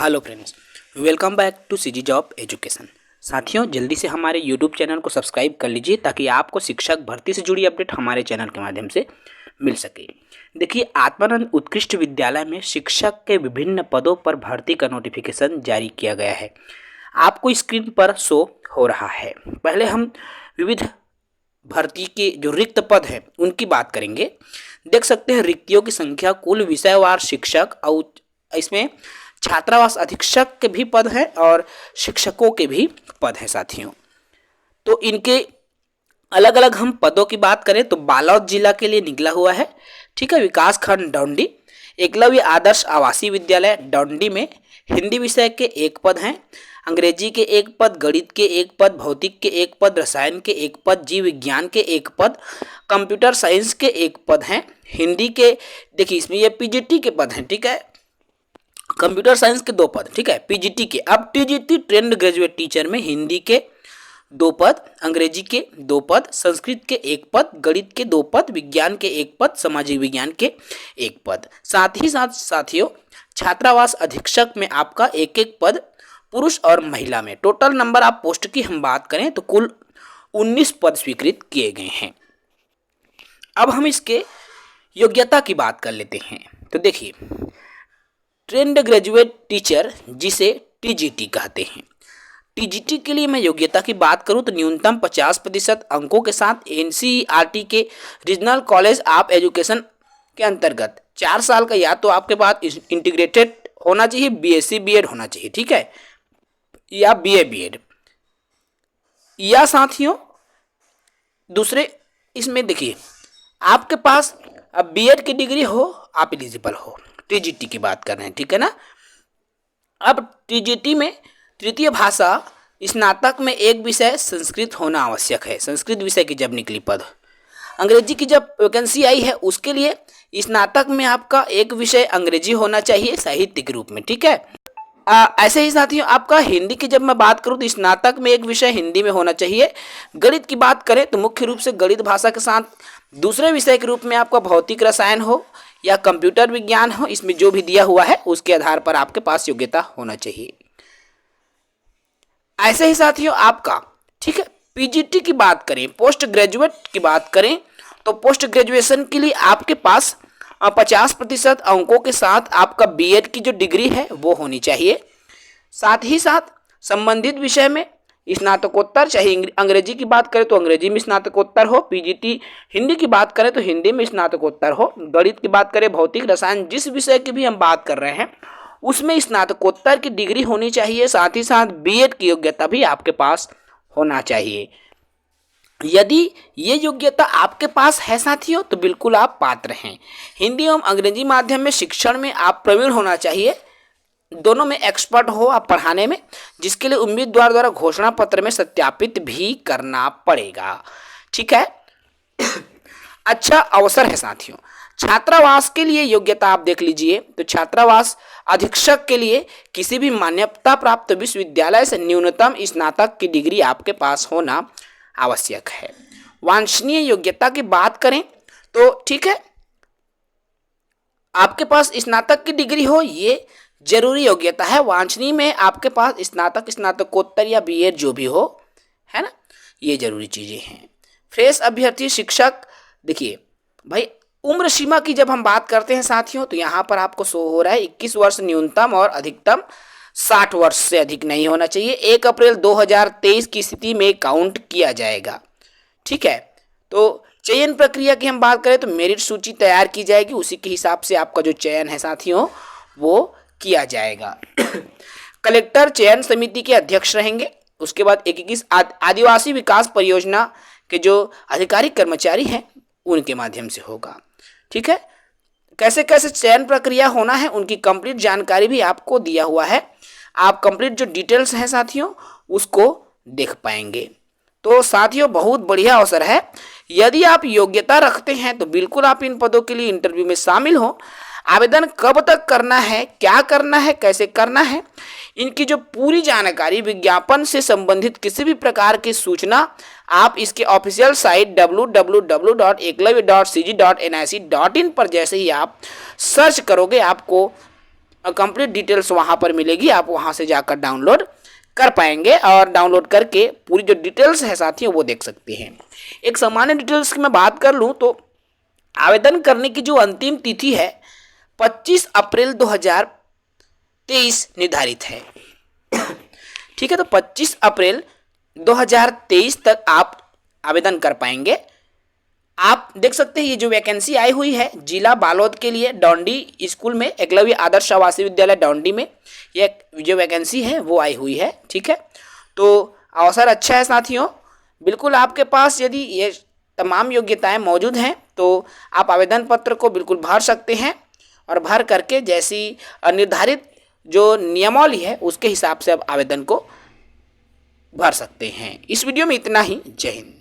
Hello friends, welcome back to CG job education. साथियों, जल्दी से हमारे यूट्यूब चैनल को सब्सक्राइब कर लीजिए ताकि आपको शिक्षक भर्ती से जुड़ी अपडेट हमारे चैनल के माध्यम से मिल सके। देखिए, आत्मानंद उत्कृष्ट विद्यालय में शिक्षक के विभिन्न पदों पर भर्ती का नोटिफिकेशन जारी किया गया है। आपको स्क्रीन पर शो हो रहा है। पहले हम विविध भर्ती के जो रिक्त पद हैं उनकी बात करेंगे। देख सकते हैं रिक्तियों की संख्या, कुल विषयवार शिक्षक और इसमें छात्रावास अधीक्षक के भी पद हैं और शिक्षकों के भी पद हैं। साथियों, तो इनके अलग अलग हम पदों की बात करें तो बालोद जिला के लिए निकला हुआ है। ठीक है, विकास खंड डौंडी, एकलव्य आदर्श आवासीय विद्यालय डौंडी में हिंदी विषय के 1 पद हैं, अंग्रेजी के 1 पद, गणित के 1 पद, भौतिक के 1 पद, रसायन के 1 पद, जीव विज्ञान के 1 पद, कंप्यूटर साइंस के 1 पद हैं। हिंदी के देखिए इसमें ये पीजीटी के पद हैं। ठीक है, कंप्यूटर साइंस के 2 पद। ठीक है, पीजीटी के। अब टीजीटी ट्रेंड ग्रेजुएट टीचर में हिंदी के 2 पद, अंग्रेजी के 2 पद, संस्कृत के 1 पद, गणित के 2 पद, विज्ञान के 1 पद, सामाजिक विज्ञान के 1 पद। साथ ही साथ साथियों, छात्रावास अधीक्षक में आपका 1-1 पद पुरुष और महिला में। टोटल नंबर आप पोस्ट की हम बात करें तो कुल 19 पद स्वीकृत किए गए हैं। अब हम इसके योग्यता की बात कर लेते हैं। तो देखिए, ट्रेंड ग्रेजुएट टीचर जिसे टीजीटी कहते हैं, टीजीटी के लिए मैं योग्यता की बात करूं तो न्यूनतम 50% अंकों के साथ एनसीईआरटी के रीजनल कॉलेज ऑफ एजुकेशन के अंतर्गत 4 साल का या तो आपके पास इंटीग्रेटेड होना चाहिए, बीएससी बीएड होना चाहिए। ठीक है, या बीए बीएड, या साथियों दूसरे इसमें देखिए आपके पास अब बीएड की डिग्री हो, आप एलिजिबल हो। टीजीटी की बात कर रहे हैं, ठीक है ना। अब टीजीटी में तृतीय भाषा स्नातक में 1 विषय संस्कृत होना आवश्यक है। संस्कृत विषय की जब निकली पद, अंग्रेजी की जब वैकेंसी आई है उसके लिए स्नातक में आपका 1 विषय अंग्रेजी होना चाहिए साहित्य के रूप में। ठीक है, ऐसे ही साथियों आपका हिंदी की जब मैं बात करूं तो स्नातक में 1 विषय हिंदी में होना चाहिए। गणित की बात करें तो मुख्य रूप से गणित भाषा के साथ दूसरे विषय के रूप में आपका भौतिक रसायन हो या कंप्यूटर विज्ञान हो, इसमें जो भी दिया हुआ है उसके आधार पर आपके पास योग्यता होना चाहिए। ऐसे ही साथियों आपका, ठीक है, पीजीटी की बात करें, पोस्ट ग्रेजुएट की बात करें तो पोस्ट ग्रेजुएशन के लिए आपके पास 50% अंकों के साथ आपका बीएड की जो डिग्री है वो होनी चाहिए। साथ ही साथ संबंधित विषय में स्नातकोत्तर, चाहे अंग्रेजी की बात करें तो अंग्रेजी में स्नातकोत्तर हो, पीजीटी हिंदी की बात करें तो हिंदी में स्नातकोत्तर हो, गणित की बात करें, भौतिक रसायन, जिस विषय की भी हम बात कर रहे हैं उसमें स्नातकोत्तर की डिग्री होनी चाहिए। साथ ही साथ बीएड की योग्यता भी आपके पास होना चाहिए। यदि ये योग्यता आपके पास है साथियों तो बिल्कुल आप पात्र हैं। हिंदी एवं अंग्रेजी माध्यम में शिक्षण में आप प्रवीण होना चाहिए, दोनों में एक्सपर्ट हो आप पढ़ाने में, जिसके लिए उम्मीदवार द्वारा घोषणा पत्र में सत्यापित भी करना पड़ेगा। ठीक है, अच्छा अवसर है साथियों। छात्रावास के लिए योग्यता आप देख लीजिए तो छात्रावास अधीक्षक के लिए किसी भी मान्यता प्राप्त विश्वविद्यालय से न्यूनतम स्नातक की डिग्री आपके पास होना आवश्यक है। वांछनीय योग्यता की बात करें तो ठीक है, आपके पास स्नातक की डिग्री हो, ये जरूरी योग्यता है। वांछनीय में आपके पास स्नातक, स्नातकोत्तर या बीएड जो भी हो, है ना, ये जरूरी चीजें हैं। फ्रेश अभ्यर्थी शिक्षक, देखिए भाई उम्र सीमा की जब हम बात करते हैं साथियों तो यहाँ पर आपको शो हो रहा है 21 वर्ष न्यूनतम और अधिकतम 60 वर्ष से अधिक नहीं होना चाहिए। 1 अप्रैल 2023 की स्थिति में काउंट किया जाएगा। ठीक है, तो चयन प्रक्रिया की हम बात करें तो मेरिट सूची तैयार की जाएगी, उसी के हिसाब से आपका जो चयन है साथियों वो किया जाएगा। कलेक्टर चयन समिति के अध्यक्ष रहेंगे। उसके बाद 21 आदिवासी विकास परियोजना के जो अधिकारी कर्मचारी हैं उनके माध्यम से होगा। ठीक है, कैसे कैसे चयन प्रक्रिया होना है उनकी कंप्लीट जानकारी भी आपको दिया हुआ है। आप कंप्लीट जो डिटेल्स हैं साथियों उसको देख पाएंगे। तो साथियों बहुत बढ़िया अवसर है। यदि आप योग्यता रखते हैं तो बिल्कुल आप इन पदों के लिए इंटरव्यू में शामिल हो। आवेदन कब तक करना है, क्या करना है, कैसे करना है, इनकी जो पूरी जानकारी, विज्ञापन से संबंधित किसी भी प्रकार की सूचना आप इसके ऑफिशियल साइट www.eklavya.cg.nic.in पर जैसे ही आप सर्च करोगे आपको कंप्लीट डिटेल्स वहाँ पर मिलेगी, आप वहाँ से जाकर डाउनलोड कर पाएंगे और डाउनलोड करके पूरी जो डिटेल्स है साथियों वो देख सकते हैं। एक सामान्य डिटेल्स की मैं बात कर लूँ तो आवेदन करने की जो अंतिम तिथि है 25 अप्रैल 2023 निर्धारित है। ठीक है, तो 25 अप्रैल 2023 तक आप आवेदन कर पाएंगे। आप देख सकते हैं ये जो वैकेंसी आई हुई है जिला बालोद के लिए डोंडी स्कूल में, एकलव्य आदर्श आवासीय विद्यालय डोंडी में ये जो वैकेंसी है वो आई हुई है। ठीक है, तो अवसर अच्छा है साथियों, बिल्कुल आपके पास यदि ये तमाम योग्यताएं मौजूद हैं तो आप आवेदन पत्र को बिल्कुल भर सकते हैं और भर करके जैसी निर्धारित जो नियमावली है उसके हिसाब से आप आवेदन को भर सकते हैं। इस वीडियो में इतना ही। जय हिंद।